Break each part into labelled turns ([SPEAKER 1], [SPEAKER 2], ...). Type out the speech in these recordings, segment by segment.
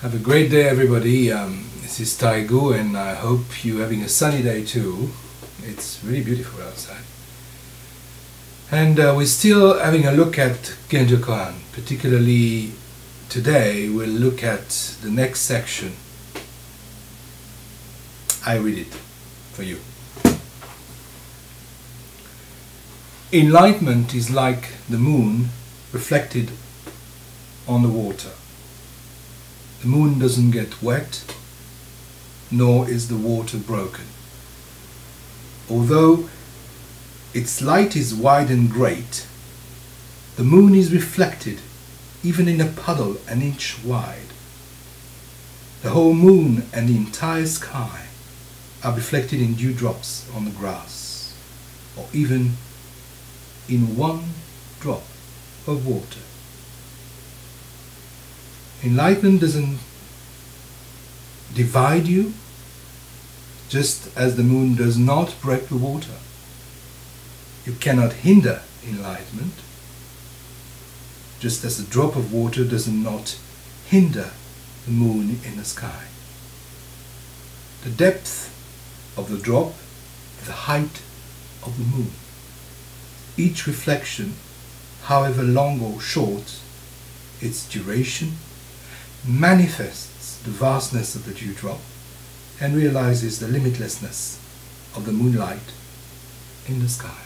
[SPEAKER 1] Have a great day, everybody. This is Taigu, and I hope you're having a sunny day too. It's really beautiful outside. And we're still having a look at genjokoan. Particularly today, we'll look at the next section. I read it for you. Enlightenment is like the moon reflected on the water. The moon doesn't get wet, nor is the water broken. Although its light is wide and great, the moon is reflected even in a puddle an inch wide. The whole moon and the entire sky are reflected in dewdrops on the grass, or even in one drop of water. Enlightenment doesn't divide you, just as the moon does not break the water. You cannot hinder enlightenment, just as a drop of water does not hinder the moon in the sky. The depth of the drop is the height of the moon. Each reflection, however long or short its duration, manifests the vastness of the dewdrop and realizes the limitlessness of the moonlight in the sky.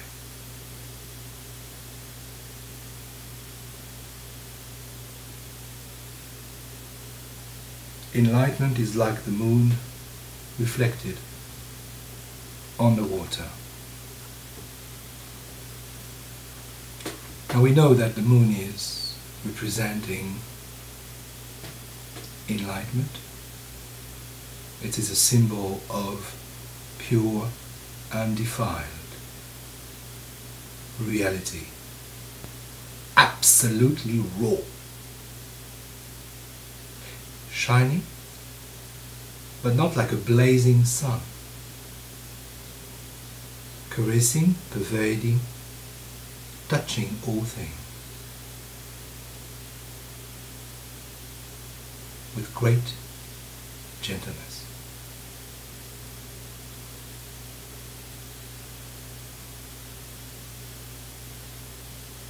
[SPEAKER 1] Enlightenment is like the moon reflected on the water. Now we know that the moon is representing enlightenment. It is a symbol of pure, undefiled reality, absolutely raw, shining, but not like a blazing sun, caressing, pervading, touching all things with great gentleness.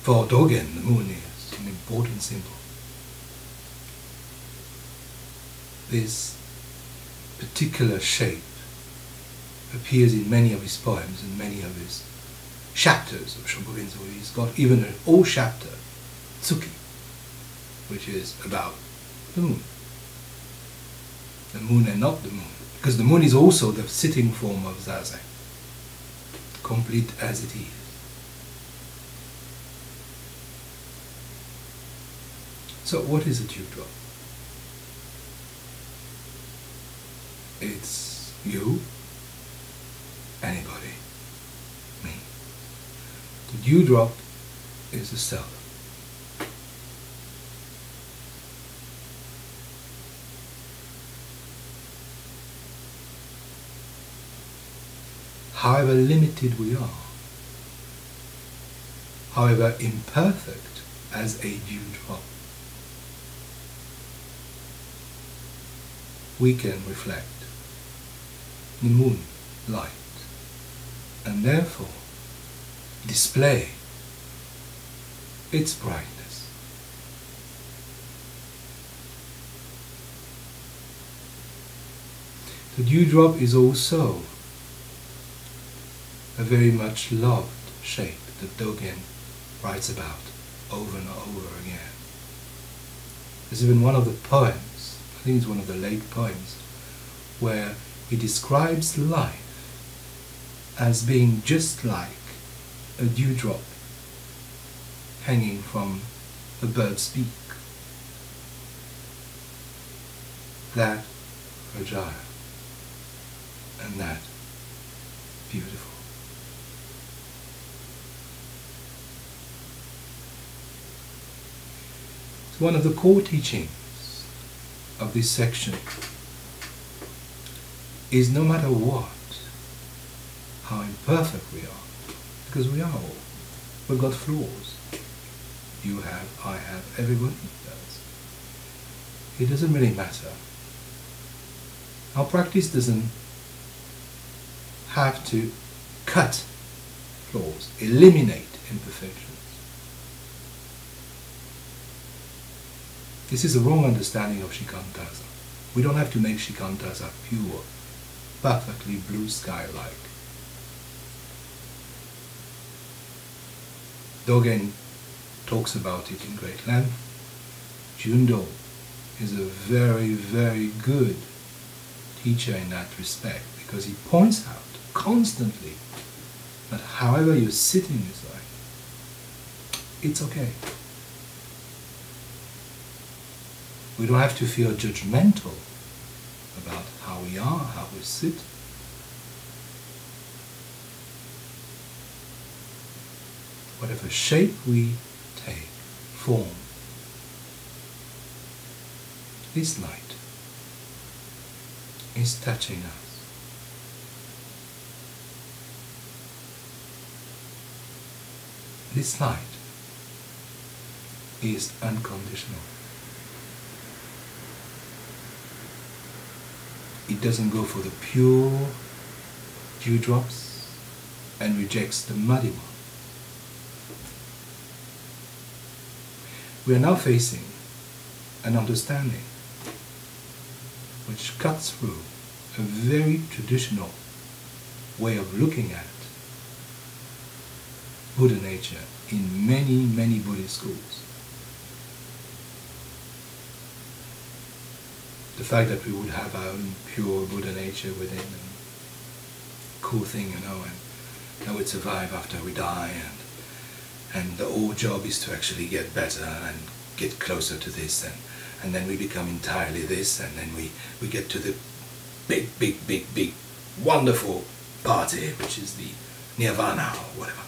[SPEAKER 1] For Dogen, the moon is an important symbol. This particular shape appears in many of his poems and many of his chapters of Shombogenzo. He's got even an whole chapter, Tsuki, which is about the moon. The moon and not the moon. Because the moon is also the sitting form of Zazen, complete as it is. So what is a dewdrop? It's you, anybody, me. The dewdrop is the self. However limited we are, however imperfect as a dewdrop, we can reflect the moon light and therefore display its brightness. The dewdrop is also a very much loved shape that Dogen writes about over and over again. There's even one of the poems, I think it's one of the late poems, where he describes life as being just like a dewdrop hanging from a bird's beak. That fragile and that beautiful. So one of the core teachings of this section is no matter what, how imperfect we are, because we are all, we've got flaws. You have, I have, everybody does. it doesn't really matter. Our practice doesn't have to cut flaws, eliminate imperfections. This is a wrong understanding of shikantaza. We don't have to make shikantaza pure, perfectly blue sky-like. Dogen talks about it in great length. Jundo is a very, very good teacher in that respect, because he points out constantly that however you're sitting is like, it's okay. We don't have to feel judgmental about how we are, how we sit. Whatever shape we take, form, this light is touching us. This light is unconditional. It doesn't go for the pure dewdrops and rejects the muddy one. We are now facing an understanding which cuts through a very traditional way of looking at Buddha nature in many, many Buddhist schools. The fact that we would have our own pure Buddha nature within, and cool thing, and that would survive after we die, and the whole job is to actually get better and get closer to this, and then we become entirely this, and then we get to the big, wonderful party, which is the nirvana or whatever.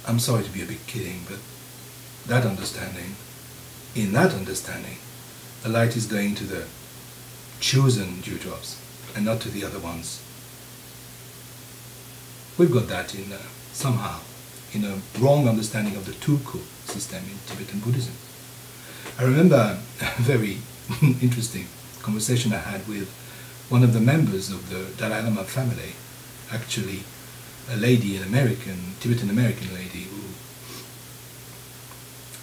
[SPEAKER 1] I'm sorry to be a bit kidding, but that understanding, in that understanding, the light is going to the chosen dewdrops and not to the other ones. We've got that in somehow in a wrong understanding of the Tulku system in Tibetan Buddhism. I remember a very interesting conversation I had with one of the members of the Dalai Lama family, actually a lady, Tibetan American lady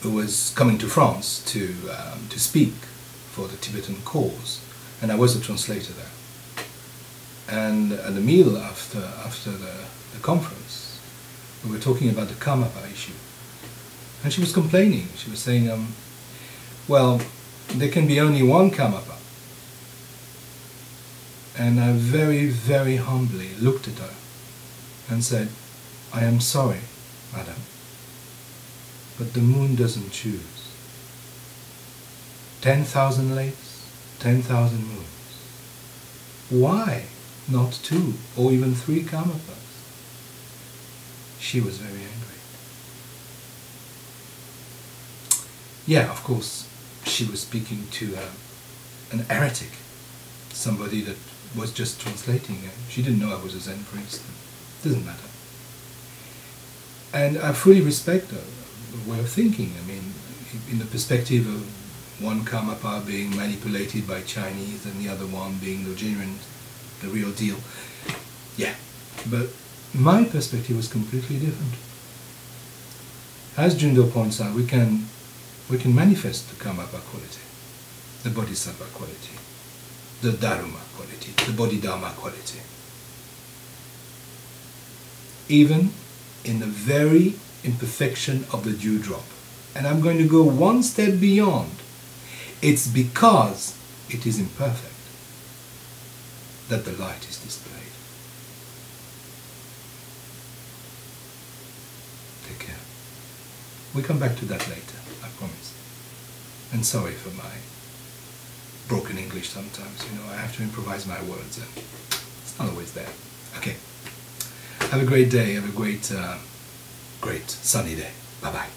[SPEAKER 1] who was coming to France to speak for the Tibetan cause, and I was a translator there. And at the meal after the conference, we were talking about the Karmapa issue, and she was complaining. She was saying, well, there can be only one Karmapa. And I very, very humbly looked at her and said, I am sorry, madam, but the moon doesn't choose. 10,000 lakes, 10,000 moons. Why not 2 or even 3 Karmapas? She was very angry. Yeah, of course, she was speaking to an heretic, somebody that was just translating. She didn't know I was a Zen priest. Doesn't matter. And I fully respect her way of thinking. I mean, in the perspective of one Karmapa being manipulated by Chinese and the other one being the genuine, the real deal. Yeah, but my perspective was completely different. As Jundo points out, we can manifest the Karmapa quality, the Bodhisattva quality, the Dharma quality, the Bodhidharma quality. Even in the very imperfection of the dewdrop. And I'm going to go one step beyond. It's because it is imperfect that the light is displayed. Take care. We'll come back to that later, I promise. And sorry for my broken English sometimes. You know, I have to improvise my words and it's not always there. Okay. Have a great day. Have a great sunny day. Bye-bye.